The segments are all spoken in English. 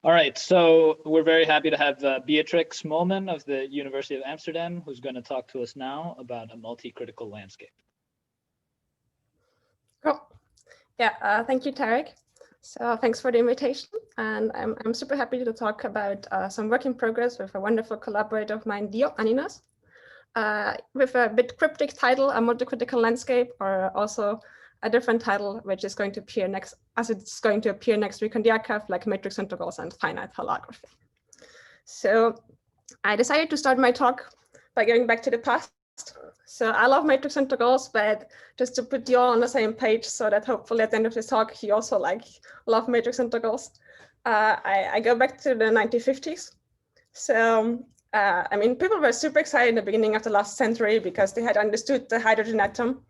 All right, so we're very happy to have Beatrix Mühlmann of the University of Amsterdam, who's going to talk to us now about a multi-critical landscape. Cool. Yeah, thank you, Tarek. So thanks for the invitation. And I'm super happy to talk about some work in progress with a wonderful collaborator of mine, Dio Anninos, with a bit cryptic title, a multi-critical landscape, or also a different title, which is going to appear next, as it's going to appear next week on the archive, like matrix integrals and finite holography. So I decided to start my talk by going back to the past. So I love matrix integrals, but just to put you all on the same page so that hopefully at the end of this talk, you also love matrix integrals. I go back to the 1950s. So, I mean, people were super excited in the beginning of the last century because they had understood the hydrogen atom,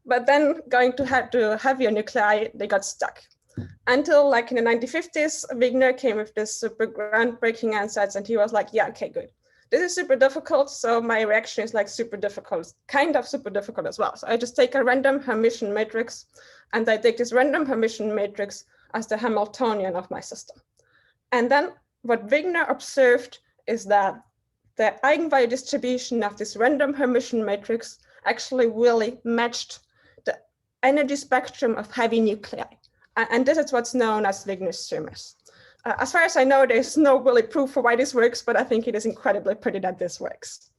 but then going to heavier nuclei, they got stuck. Until like in the 1950s, Wigner came with this super groundbreaking ansatz and he was like, yeah, okay, good. This is super difficult, so my reaction is like super difficult, kind of super difficult as well. So I just take a random Hermitian matrix, and I take this random Hermitian matrix as the Hamiltonian of my system. And then what Wigner observed is that the eigenvalue distribution of this random Hermitian matrix actually really matched the energy spectrum of heavy nuclei. And this is what's known as Wigner's surmise. As far as I know, there's no really proof for why this works, but I think it is incredibly pretty that this works.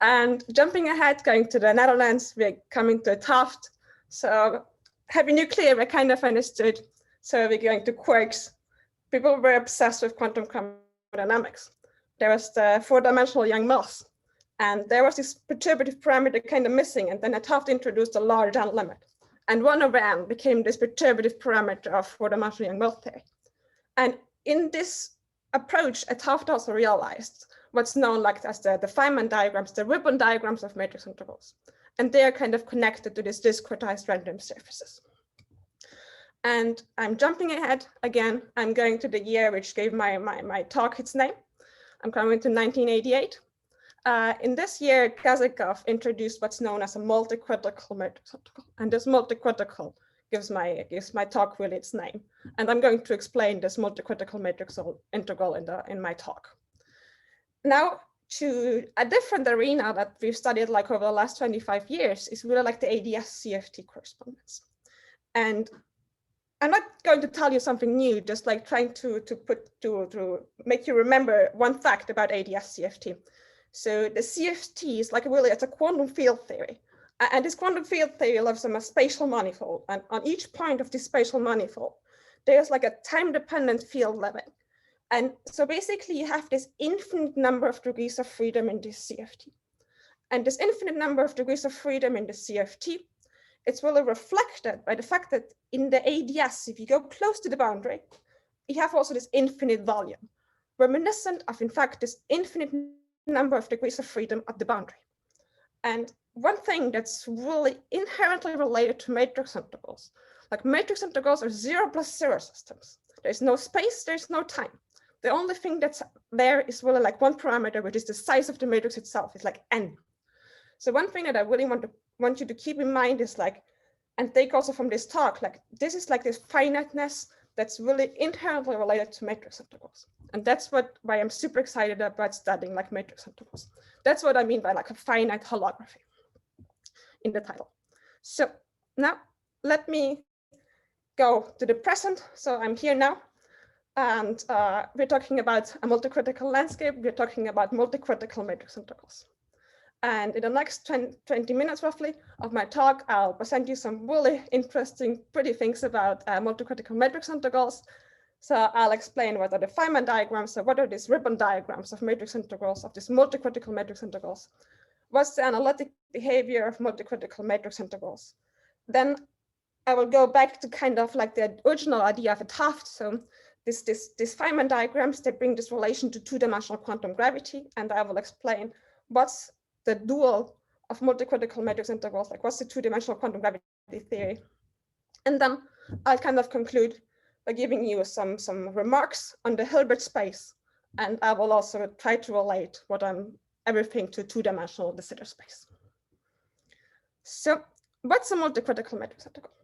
And jumping ahead, going to the Netherlands, we're coming to Taft. So heavy nuclei were kind of understood. So we're going to quarks. People were obsessed with quantum chromodynamics. There was the four-dimensional Young-Mills, and there was this perturbative parameter kind of missing, and then Taft introduced a large N limit. And 1 over N became this perturbative parameter of four-dimensional Young-Mills theory. And in this approach, Taft also realized what's known like as the Feynman diagrams, the ribbon diagrams of matrix integrals. And they are kind of connected to these discretized random surfaces. And I'm jumping ahead again. I'm going to the year which gave my talk its name. I'm coming to 1988. In this year, Kazakov introduced what's known as a multicritical matrix integral. And this multicritical gives my talk really its name. And I'm going to explain this multicritical matrix integral in my talk. Now, to a different arena that we've studied like over the last 25 years is really like the ADS-CFT correspondence. And I'm not going to tell you something new, just like trying to make you remember one fact about ADS-CFT. So the CFT is like really, it's a quantum field theory. And this quantum field theory lives on a spatial manifold. And on each point of this spatial manifold, there's like a time-dependent field limit. And so basically you have this infinite number of degrees of freedom in this CFT. And this infinite number of degrees of freedom in the CFT, it's really reflected by the fact that in the ADS, if you go close to the boundary, you have also this infinite volume, reminiscent of, in fact, this infinite number of degrees of freedom at the boundary. And one thing that's really inherently related to matrix integrals, like matrix integrals are 0 plus 0 systems. There's no space, there's no time. The only thing that's there is really like one parameter, which is the size of the matrix itself. It's like n. So one thing that I really want you to keep in mind is like, and take also from this talk, like this is like this finiteness that's really inherently related to matrix integrals. And that's why I'm super excited about studying like matrix integrals. That's what I mean by like a finite holography in the title. So now let me go to the present. So I'm here now. And we're talking about a multicritical landscape. We're talking about multicritical matrix integrals. And in the next 20 minutes roughly of my talk, I'll present you some really interesting, pretty things about multicritical matrix integrals. So I'll explain what are the Feynman diagrams, so what are these ribbon diagrams of matrix integrals, of these multicritical matrix integrals. What's the analytic behavior of multicritical matrix integrals? Then I will go back to kind of like the original idea of a Taft. So these Feynman diagrams, they bring this relation to two-dimensional quantum gravity, and I will explain what's the dual of multicritical matrix integrals, like what's the two-dimensional quantum gravity theory. And then I'll kind of conclude by giving you some remarks on the Hilbert space, and I will also try to relate everything to two-dimensional de Sitter space. So what's a multicritical matrix integral?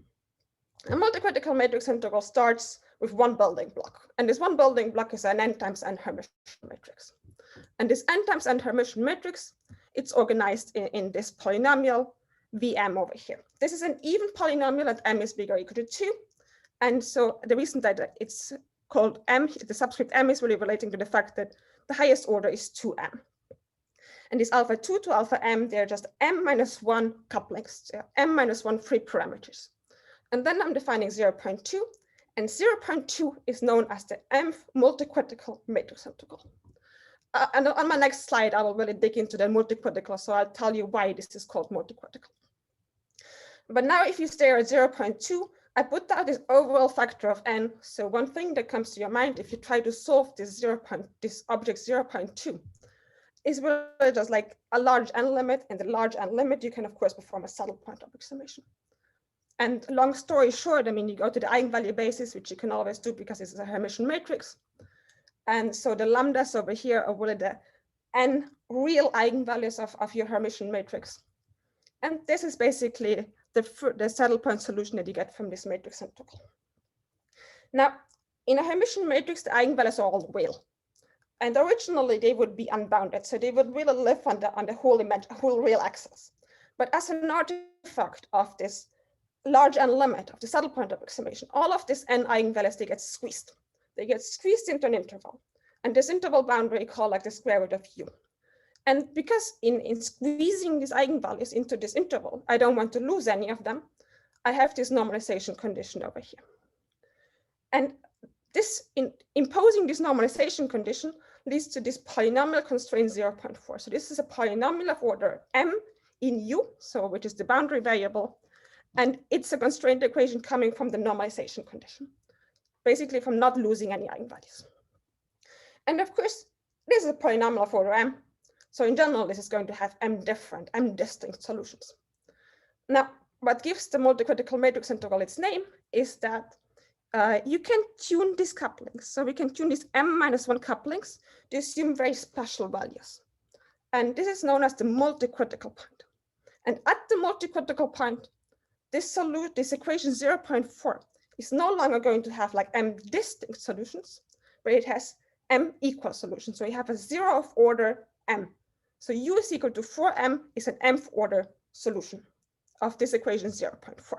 A multicritical matrix integral starts with one building block. And this one building block is an n times n Hermitian matrix. And this n times n Hermitian matrix, it's organized in this polynomial Vm over here. This is an even polynomial at m is bigger or equal to 2. And so the reason that it's called m, the subscript m is really relating to the fact that the highest order is 2m. And this alpha 2 to alpha m, they're just m minus 1 couplings, m minus 1 free parameters. And then I'm defining 0.2, and 0.2 is known as the mth multicritical matrix integral. And on my next slide, I will really dig into the multicritical, so I'll tell you why this is called multicritical. But now if you stare at 0.2, I put out this overall factor of n. So one thing that comes to your mind if you try to solve this object 0.2 is really just like a large n limit, and the large n limit, you can of course perform a saddle point approximation. And long story short, I mean, you go to the eigenvalue basis, which you can always do because it's a Hermitian matrix. And so the lambdas over here are really the n real eigenvalues of your Hermitian matrix. And this is basically the saddle point solution that you get from this matrix integral. Now, in a Hermitian matrix, the eigenvalues are all real. And originally they would be unbounded. So they would really live on the whole real axis. But as an artifact of this large n limit of the saddle point approximation, all of these n eigenvalues, they get squeezed. They get squeezed into an interval. And this interval boundary we call like the square root of u. And because in squeezing these eigenvalues into this interval, I don't want to lose any of them, I have this normalization condition over here. And this imposing this normalization condition leads to this polynomial constraint 0.4. So this is a polynomial of order m in u, so which is the boundary variable. And it's a constraint equation coming from the normalization condition, basically from not losing any eigenvalues. And of course, this is a polynomial of order m. So in general, this is going to have m distinct solutions. Now, what gives the multicritical matrix integral its name is that you can tune these couplings. So we can tune these m minus 1 couplings to assume very special values. And this is known as the multicritical point. And at the multicritical point, this equation 0.4 is no longer going to have like m distinct solutions, but it has m equal solutions. So you have a 0 of order m. So u is equal to 4m is an mth order solution of this equation 0.4.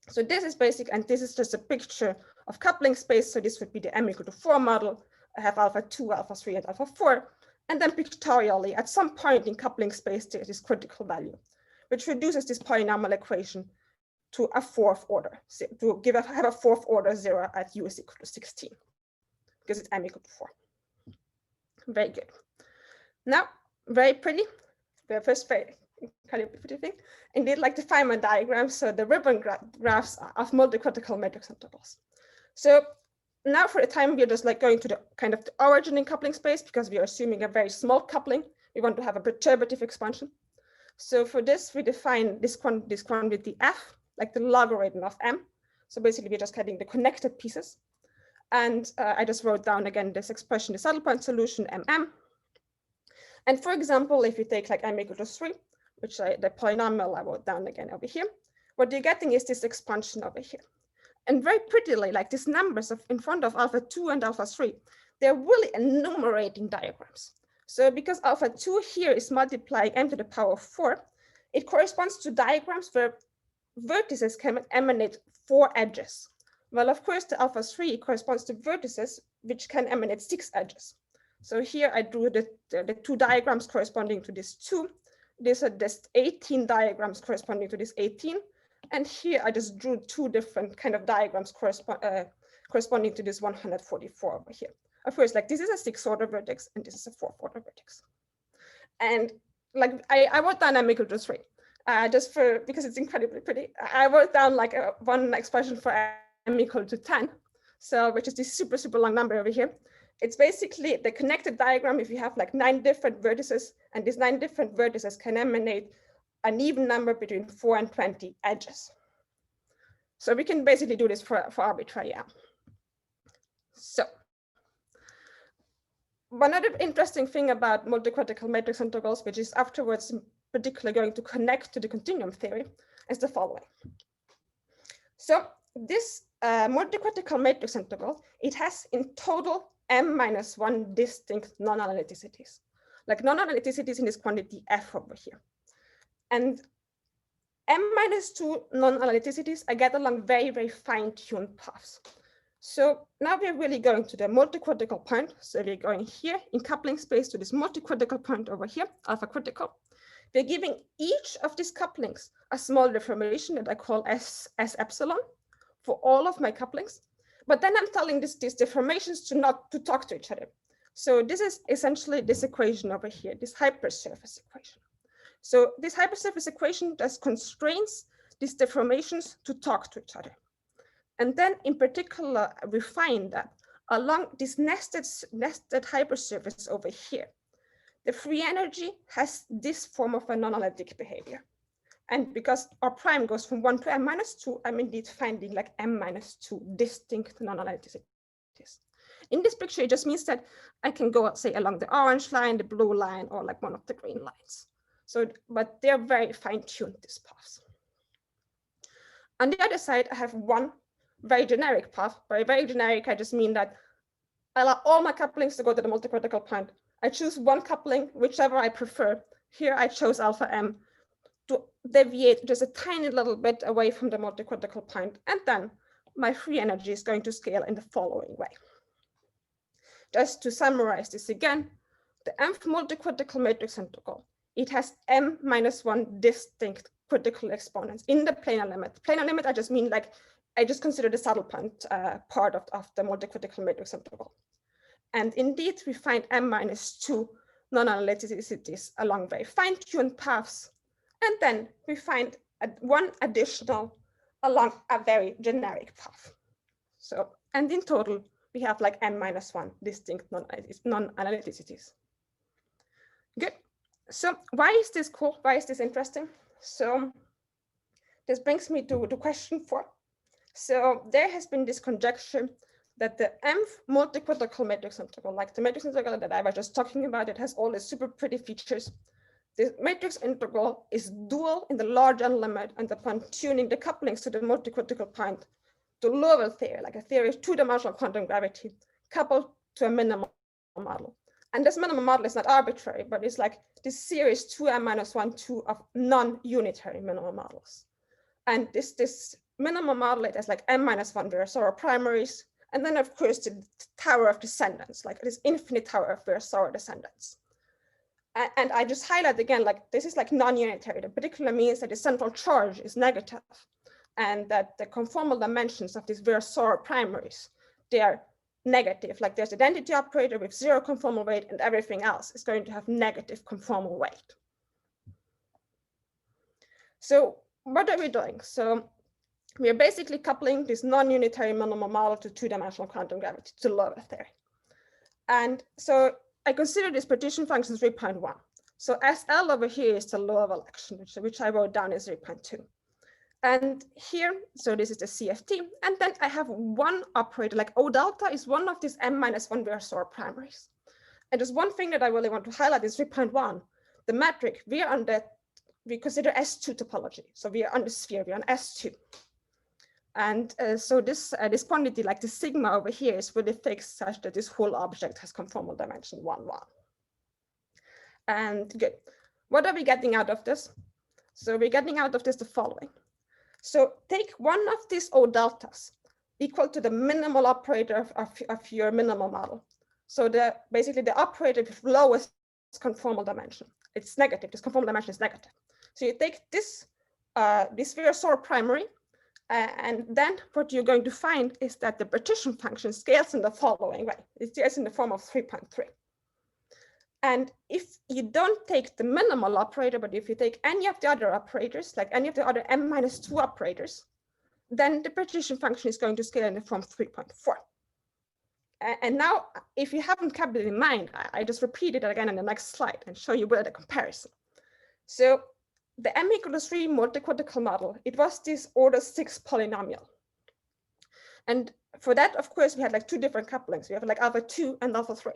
So this is basic, and this is just a picture of coupling space. So this would be the m equal to 4 model. I have alpha 2, alpha 3, and alpha 4. And then pictorially, at some point in coupling space, there is this critical value, which reduces this polynomial equation to a 4th order, so to have a 4th order 0 at u is equal to 16, because it's m equal to 4. Very good. Now, very pretty, the first very pretty thing. Indeed, like the Feynman diagram, so the ribbon graphs of multicritical matrix integrals. So now for the time, we're just like going to the kind of the origin in coupling space, because we are assuming a very small coupling. We want to have a perturbative expansion. So for this, we define this quantity f, like the logarithm of m. So basically, we're just getting the connected pieces. And I just wrote down again this expression, the saddle point solution, mm. And for example, if you take like m equal to 3, which the polynomial I wrote down again over here, what you're getting is this expansion over here. And very prettily, like these numbers in front of alpha 2 and alpha 3, they're really enumerating diagrams. So because alpha 2 here is multiplying m to the power of 4, it corresponds to diagrams where vertices can emanate 4 edges. Well, of course, the alpha 3 corresponds to vertices which can emanate 6 edges. So here I drew the 2 diagrams corresponding to this 2. These are just 18 diagrams corresponding to this 18. And here I just drew 2 different kind of diagrams corresponding to this 144 over here. Of course, like this is a 6th order vertex and this is a 4th order vertex. And like I wrote down m equal to 3, just for, because it's incredibly pretty. I wrote down like one expression for m equal to 10. So which is this super, super long number over here. It's basically the connected diagram if you have like 9 different vertices, and these 9 different vertices can emanate an even number between 4 and 20 edges. So we can basically do this for arbitrary m. So one other interesting thing about multicritical matrix integrals, which is afterwards particularly going to connect to the continuum theory, is the following. So this multicritical matrix integral, it has in total m-1 distinct non-analyticities, like non-analyticities in this quantity f over here. And m-2 non-analyticities I get along very, very fine-tuned paths. So now we're really going to the multicritical point. So we're going here in coupling space to this multicritical point over here, alpha critical. We're giving each of these couplings a small deformation that I call S epsilon for all of my couplings. But then I'm telling these deformations to talk to each other. So this is essentially this equation over here, this hypersurface equation. So this hypersurface equation just constrains these deformations to talk to each other. And then in particular, we find that along this nested hypersurface over here, the free energy has this form of a non-analytic behavior. And because our prime goes from 1 to m-2, I'm indeed finding like m-2 distinct non-analyticities. In this picture, it just means that I can go, say, along the orange line, the blue line, or like one of the green lines. So, but they're very fine-tuned, these paths. On the other side, I have one very generic path. By very generic, I just mean that I allow all my couplings to go to the multicritical point. I choose one coupling, whichever I prefer. Here I chose alpha m to deviate just a tiny little bit away from the multicritical point. And then my free energy is going to scale in the following way. Just to summarize this again, the nth multicritical matrix integral, it has m-1 distinct critical exponents in the planar limit. Planar limit, I just mean like, I just consider the saddle point part of the multicritical matrix integral. And indeed, we find m-2 non-analyticities along very fine-tuned paths. And then we find one additional along a very generic path. So, and in total, we have like m-1 distinct non-analyticities. Good. So why is this cool? Why is this interesting? So this brings me to question 4. So there has been this conjecture that the nth multicritical matrix integral, like the matrix integral that I was just talking about, it has all these super pretty features. The matrix integral is dual in the large N limit, and upon tuning the couplings to the multicritical point to Lorentz theory, like a theory of two-dimensional quantum gravity, coupled to a minimal model. And this minimal model is not arbitrary, but it's like this series 2m-1, 2 of non-unitary minimal models. And this minimal model, it has like m-1 Virasoro primaries, and then of course the tower of descendants, like this infinite tower of Virasoro descendants. And I just highlight again, like this is like non-unitary. That particularly means that the central charge is negative, and that the conformal dimensions of these Virasoro primaries, they are negative. Like there's a density operator with 0 conformal weight, and everything else is going to have negative conformal weight. So what are we doing? So we are basically coupling this non-unitary minimal model to two-dimensional quantum gravity, to Lorentz theory. And so I consider this partition function 3.1. So SL over here is the Lorentz action, which I wrote down as 3.2. And here, so this is the CFT. And then I have one operator, like O delta is one of these m-1 Virasoro primaries. And there's one thing that I really want to highlight is 3.1. The metric, we consider S2 topology. So we are on the sphere, we are on S2. And so this quantity, like the sigma over here, is really fixed such that this whole object has conformal dimension 1, 1. And good. What are we getting out of this? So we're getting out of this the following. So take one of these O deltas equal to the minimal operator of your minimal model. So basically the operator with lowest conformal dimension, it's negative. This conformal dimension is negative. So you take this Virasoro primary, and then what you're going to find is that the partition function scales in the following way. It scales in the form of 3.3. And if you don't take the minimal operator, but if you take any of the other operators, like any of the other m-2 operators, then the partition function is going to scale in the form 3.4. And now, if you haven't kept it in mind, I just repeat it again in the next slide and show you where the comparison. So the m=3 multicritical model, it was this order 6 polynomial. And for that, of course, we had like 2 different couplings. We have like alpha 2 and alpha 3.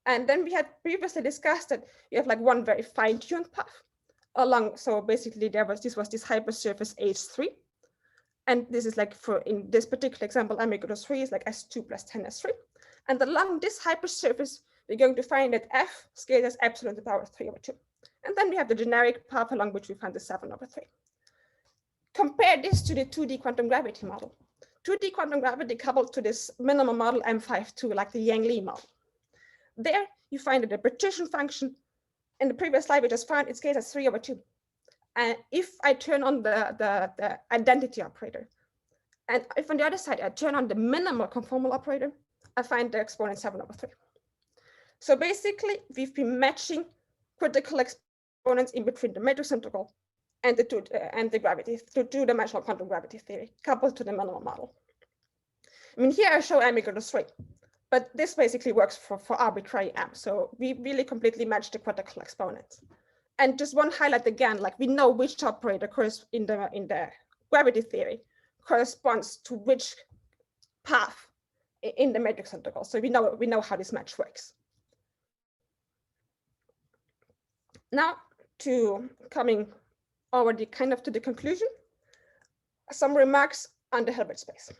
And then we had previously discussed that you have like one very fine-tuned path along. So basically this was this hypersurface H3. And this is like for in this particular example, m equal to 3 is like s2 plus 10 s3. And along this hypersurface, we're going to find that f scales as epsilon to the power 3/2. And then we have the generic path along which we find the 7/3. Compare this to the 2D quantum gravity model. 2D quantum gravity coupled to this minimum model M52, like the Yang-Lee model. There you find that the partition function in the previous slide we just found, it scales as 3/2. And if I turn on the identity operator, and if on the other side I turn on the minimal conformal operator, I find the exponent 7/3. So basically, we've been matching critical exponents in between the matrix integral and the gravity to two-dimensional quantum gravity theory coupled to the minimal model. I mean, here I show m equal to 3, but this basically works for arbitrary m. So we really completely match the critical exponents. And just one highlight again, like we know which operator in the gravity theory corresponds to which path in the matrix integral. So we know how this match works. Now coming already kind of to the conclusion, some remarks on the Hilbert space.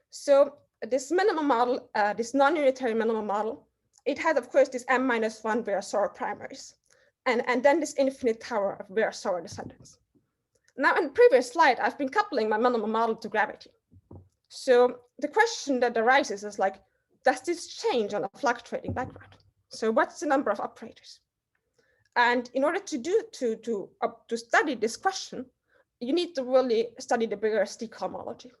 So this minimum model, this non-unitary minimum model, it has of course this m-1 Virasoro primaries. And then this infinite tower of Virasoro descendants. Now, in the previous slide, I've been coupling my minimum model to gravity. So the question that arises is like, does this change on a fluctuating background? So what's the number of operators? And in order to study this question, you need to really study the BRST cohomology.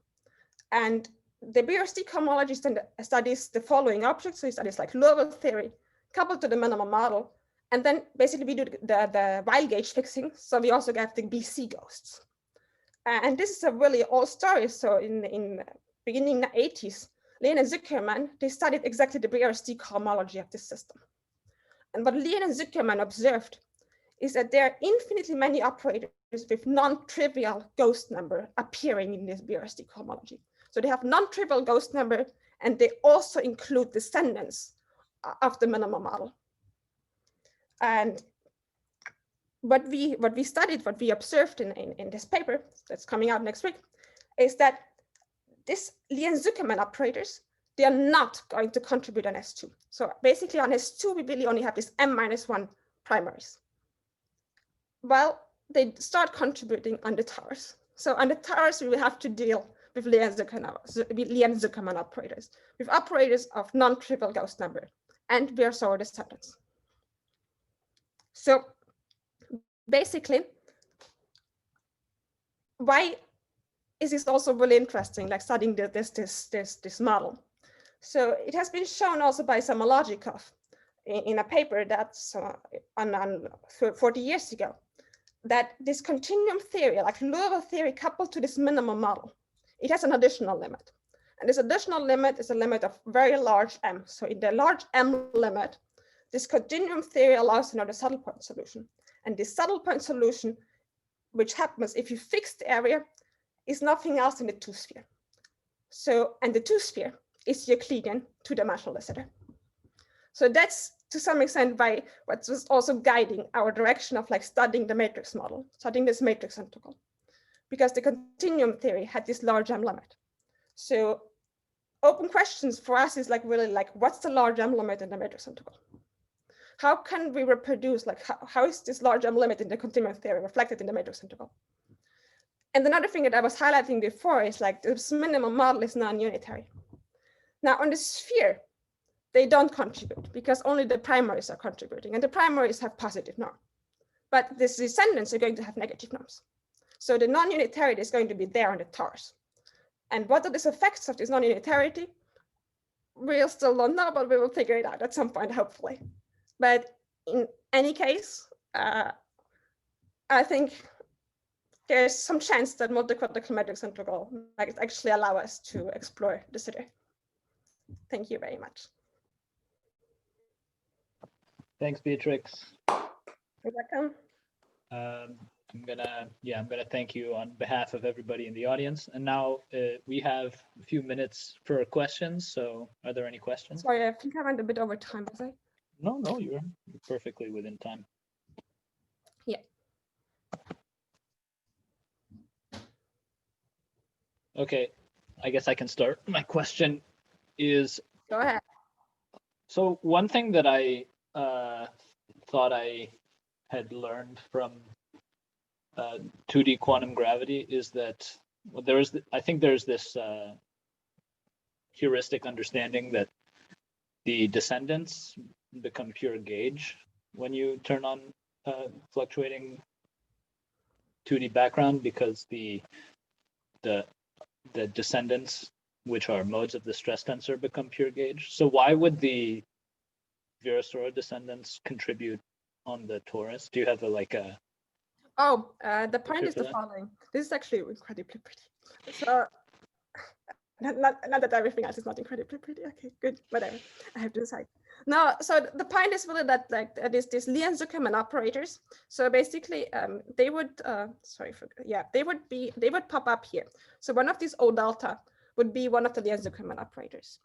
And the BRST cohomology studies the following objects. So it studies like Liouville theory coupled to the minimum model. And then basically we do the Weil gauge fixing. So we also get the BC ghosts. And this is a really old story. So in the beginning 80s, Lien and Zuckerman, they studied exactly the BRST cohomology of this system. And what Lien and Zuckerman observed is that there are infinitely many operators with non-trivial ghost number appearing in this BRST cohomology. So they have non-trivial ghost number, and they also include descendants of the minimum model. And what we studied, what we observed in this paper that's coming out next week, is that this Lien-Zuckerman operators, they are not going to contribute on S2. So basically on S2, we really only have this m-1 primaries. Well, they start contributing on the towers. So on the towers, we will have to deal with Lien-Zuckerman operators, with operators of non-trivial ghost number and Virasoro descendants. So basically, why is this also really interesting, like studying this model? So it has been shown also by Samologikov in a paper that's on 40 years ago, that this continuum theory, like Liouville theory coupled to this minimum model, it has an additional limit. And this additional limit is a limit of very large m. So in the large m limit, this continuum theory allows another subtle point solution. And this subtle point solution, which happens if you fix the area, is nothing else than the two-sphere. So, and the two-sphere is Euclidean two-dimensional de. So that's to some extent by what was also guiding our direction of like studying the matrix model, studying this matrix integral, because the continuum theory had this large m limit. So open questions for us is like really like, what's the large m limit in the matrix integral? How can we reproduce, like how is this large m limit in the continuum theory reflected in the matrix integral? And another thing that I was highlighting before is like this minimum model is non-unitary. Now on the sphere, they don't contribute because only the primaries are contributing, and the primaries have positive norm. But the descendants are going to have negative norms. So the non-unitarity is going to be there on the towers. And what are the effects of this non-unitarity? We still don't know, but we will figure it out at some point, hopefully. But in any case, I think there's some chance that multicritical matrix integral might actually allow us to explore the city. Thank you very much. Thanks, Beatrix. You're welcome. I'm gonna thank you on behalf of everybody in the audience. And now we have a few minutes for questions. So are there any questions? Sorry, I think I went a bit over time, was I? No, you're perfectly within time. Yeah. Okay, I guess I can start. My question is, Go ahead. so one thing that I thought I had learned from 2D quantum gravity is that I think there's this heuristic understanding that the descendants become pure gauge when you turn on fluctuating 2D background, because the descendants, which are modes of the stress tensor, become pure gauge. So why would the Virasoro descendants contribute on the torus? Do you have a Oh, the point is for the that? following. This is actually incredibly pretty. So not that everything else is not incredibly pretty. Okay, good, whatever. I have to decide. No, so the point is really that these Lie and Zuckerman operators. So basically, they would they would pop up here. So one of these O delta would be one of the Lie and Zuckerman operators.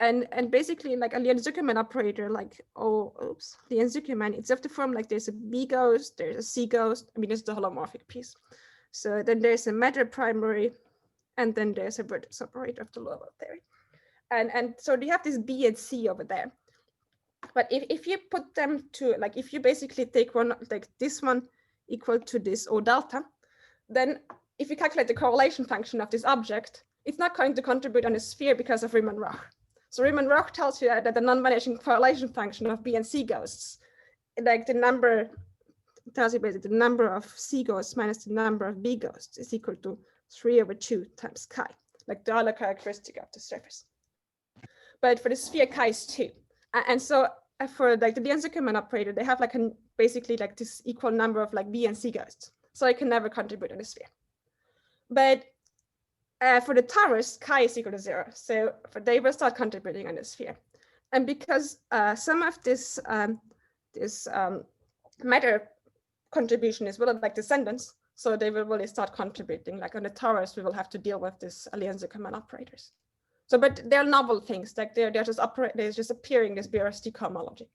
And basically, like a Lie and Zuckerman operator, like Lie and Zuckerman, it's of the form like there's a B ghost, there's a C ghost. I mean, it's the holomorphic piece. So then there's a matter primary, and then there's a vertex operator of the lower theory. And so you have this B and C over there. But if you put them to, like, if you basically take one, like this one equal to this O delta, then if you calculate the correlation function of this object, it's not going to contribute on a sphere because of Riemann-Roch. So Riemann-Roch tells you that the non-vanishing correlation function of B and C ghosts, like the number, tells you basically the number of C ghosts minus the number of B ghosts is equal to 3/2 times chi, like the Euler characteristic of the surface. But for the sphere, chi is 2. And so for like the Lie and Zuckerman operator, they have like basically like this equal number of like B and C ghosts. So I can never contribute on the sphere. But for the torus, chi is equal to 0. So they will start contributing on the sphere. And because some of this matter contribution is really like descendants, so they will really start contributing. Like on the torus, we will have to deal with this Lie and Zuckerman operators. So, but they're novel things, like they're just appearing this BRST cohomology,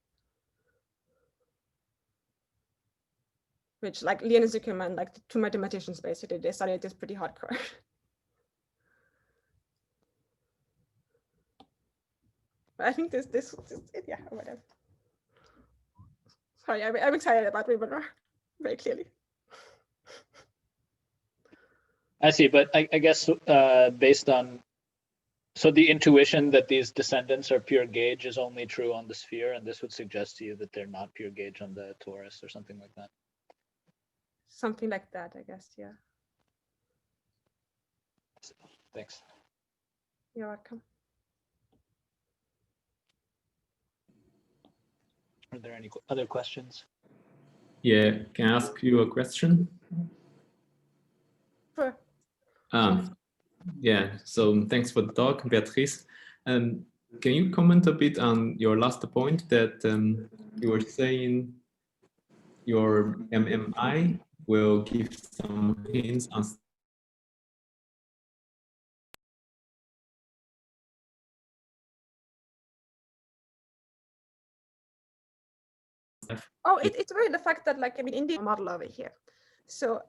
which like Lie and Zuckerman, like the two mathematicians, basically they studied this pretty hardcore. But I think this yeah, whatever. Sorry, I'm excited about Riemann-Roch very clearly. I see, but I guess based on, so the intuition that these descendants are pure gauge is only true on the sphere, and this would suggest to you that they're not pure gauge on the torus or something like that. Something like that, I guess, yeah. Thanks. You're welcome. Are there any other questions? Yeah, can I ask you a question? Sure. Yeah, so thanks for the talk, Beatrice. Can you comment a bit on your last point that you were saying your MMI will give some hints on stuff? Oh, it's really the fact that, like, I mean, in the model over here. So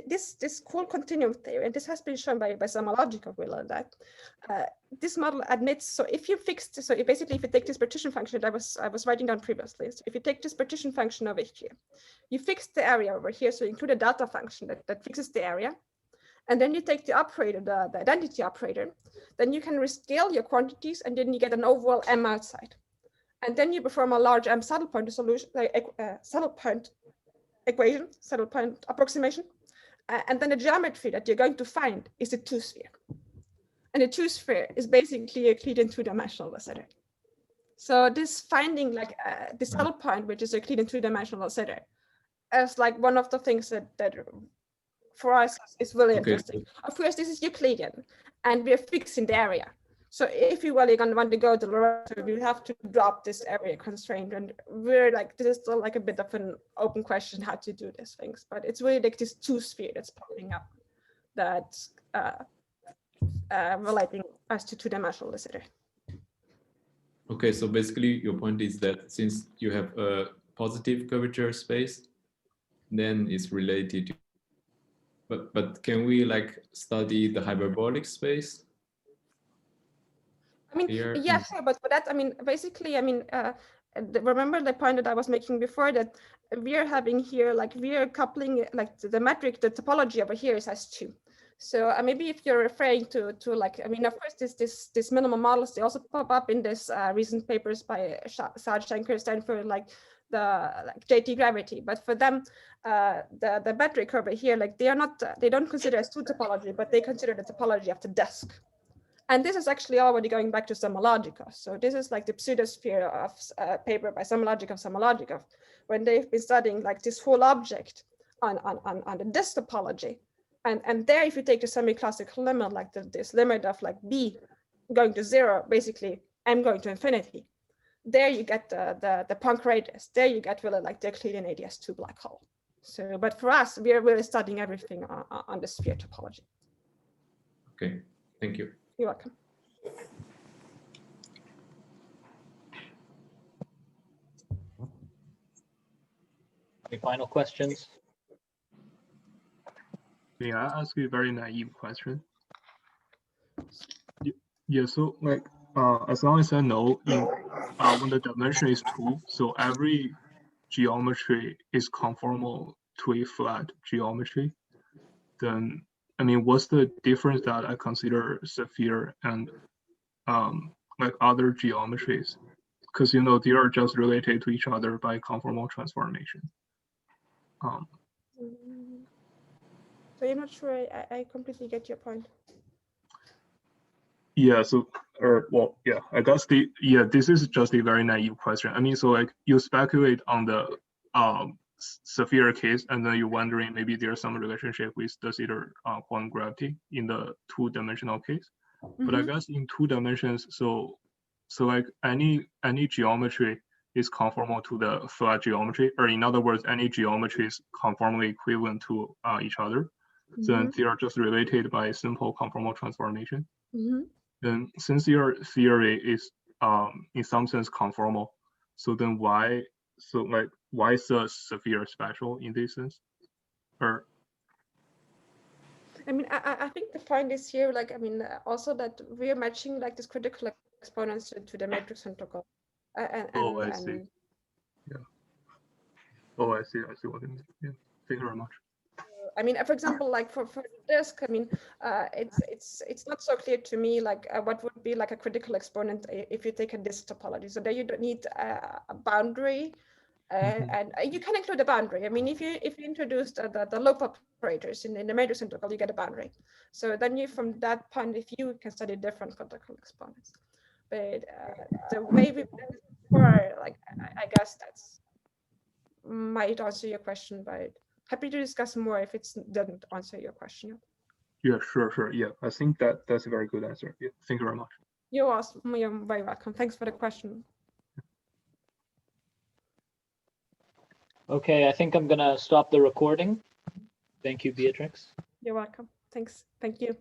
this cool continuum theory, and this has been shown by some logic of Will and that this model admits. So if you fixed, so basically if you take this partition function that I was writing down previously, so if you take this partition function over here, you fix the area over here. So you include a delta function that fixes the area, and then you take the operator, the identity operator, then you can rescale your quantities, and then you get an overall M outside, and then you perform a large M saddle point solution, like saddle point equation, saddle point approximation, and then the geometry that you're going to find is a two-sphere. And a two-sphere is basically a Euclidean two-dimensional Lassiter. So this finding, like the saddle point, which is a Euclidean two-dimensional Lassiter, as like one of the things that for us is really interesting. Of course, this is Euclidean, and we're fixing the area. So if you really want to go to Lorenzo, you have to drop this area constraint, and we're like, this is still like a bit of an open question how to do these things, but it's really like this two-sphere that's popping up that's relating us to two-dimensional Lassiter. Okay, so basically your point is that since you have a positive curvature space, then it's related to But can we like study the hyperbolic space? I mean, Here yeah, sure, but for that, I mean, basically, I mean, remember the point that I was making before, that we are having here, like, we are coupling, like, the metric, the topology over here is S2. So maybe if you're referring to like, I mean, of course, this minimal models, they also pop up in this recent papers by Saj Shankar, Stanford, like the JT gravity. But for them, the metric over here, like, they are not, they don't consider S2 topology, but they consider the topology of the disk. And this is actually already going back to Samologikov. So this is like the pseudosphere of paper by Samologikov, when they've been studying like this whole object on the disk topology. And there, if you take the semi-classical limit, like this limit of like B going to 0, basically M going to infinity, there you get the Planck radius. There you get really like the Euclidean ADS2 black hole. So, but for us, we are really studying everything on the sphere topology. Okay, thank you. You're welcome. Any final questions? May I ask you a very naive question? Yeah, so like as long as I know when the dimension is 2, so every geometry is conformal to a flat geometry, then I mean, what's the difference that I consider sphere and like other geometries? Because you know they are just related to each other by conformal transformation. So I'm not sure I completely get your point. Yeah, so well, yeah, I guess this is just a very naive question. I mean, so like you speculate on the sphere case, and then you're wondering maybe there's some relationship with the Sitter quantum gravity in the 2-dimensional case. Mm-hmm. But I guess in 2 dimensions, so like any geometry is conformal to the flat geometry, or in other words, any geometry is conformally equivalent to each other. Mm-hmm. Then they are just related by simple conformal transformation. Mm-hmm. Then since your theory is in some sense conformal, so then why is the sphere special in this sense? Or I mean, I think the point is here, like, I mean, also that we are matching like this critical exponents to the matrix integral. I see. Yeah. Oh, I see what you mean. Yeah. Thank you very much. I mean, for example, like for the disk, I mean, it's not so clear to me like what would be like a critical exponent if you take a disk topology. So there you don't need a boundary, and you can include a boundary. I mean, if you introduce the loop operators in the matrix integral, you get a boundary. So then you, from that point of view, can study different critical exponents. But the way we've done it before, like I guess that's might answer your question, but happy to discuss more if it doesn't answer your question. Yeah, sure. Yeah, I think that's a very good answer. Yeah, thank you very much. You're awesome. You're very welcome. Thanks for the question. Okay, I think I'm gonna stop the recording. Thank you, Beatrix. You're welcome. Thanks. Thank you.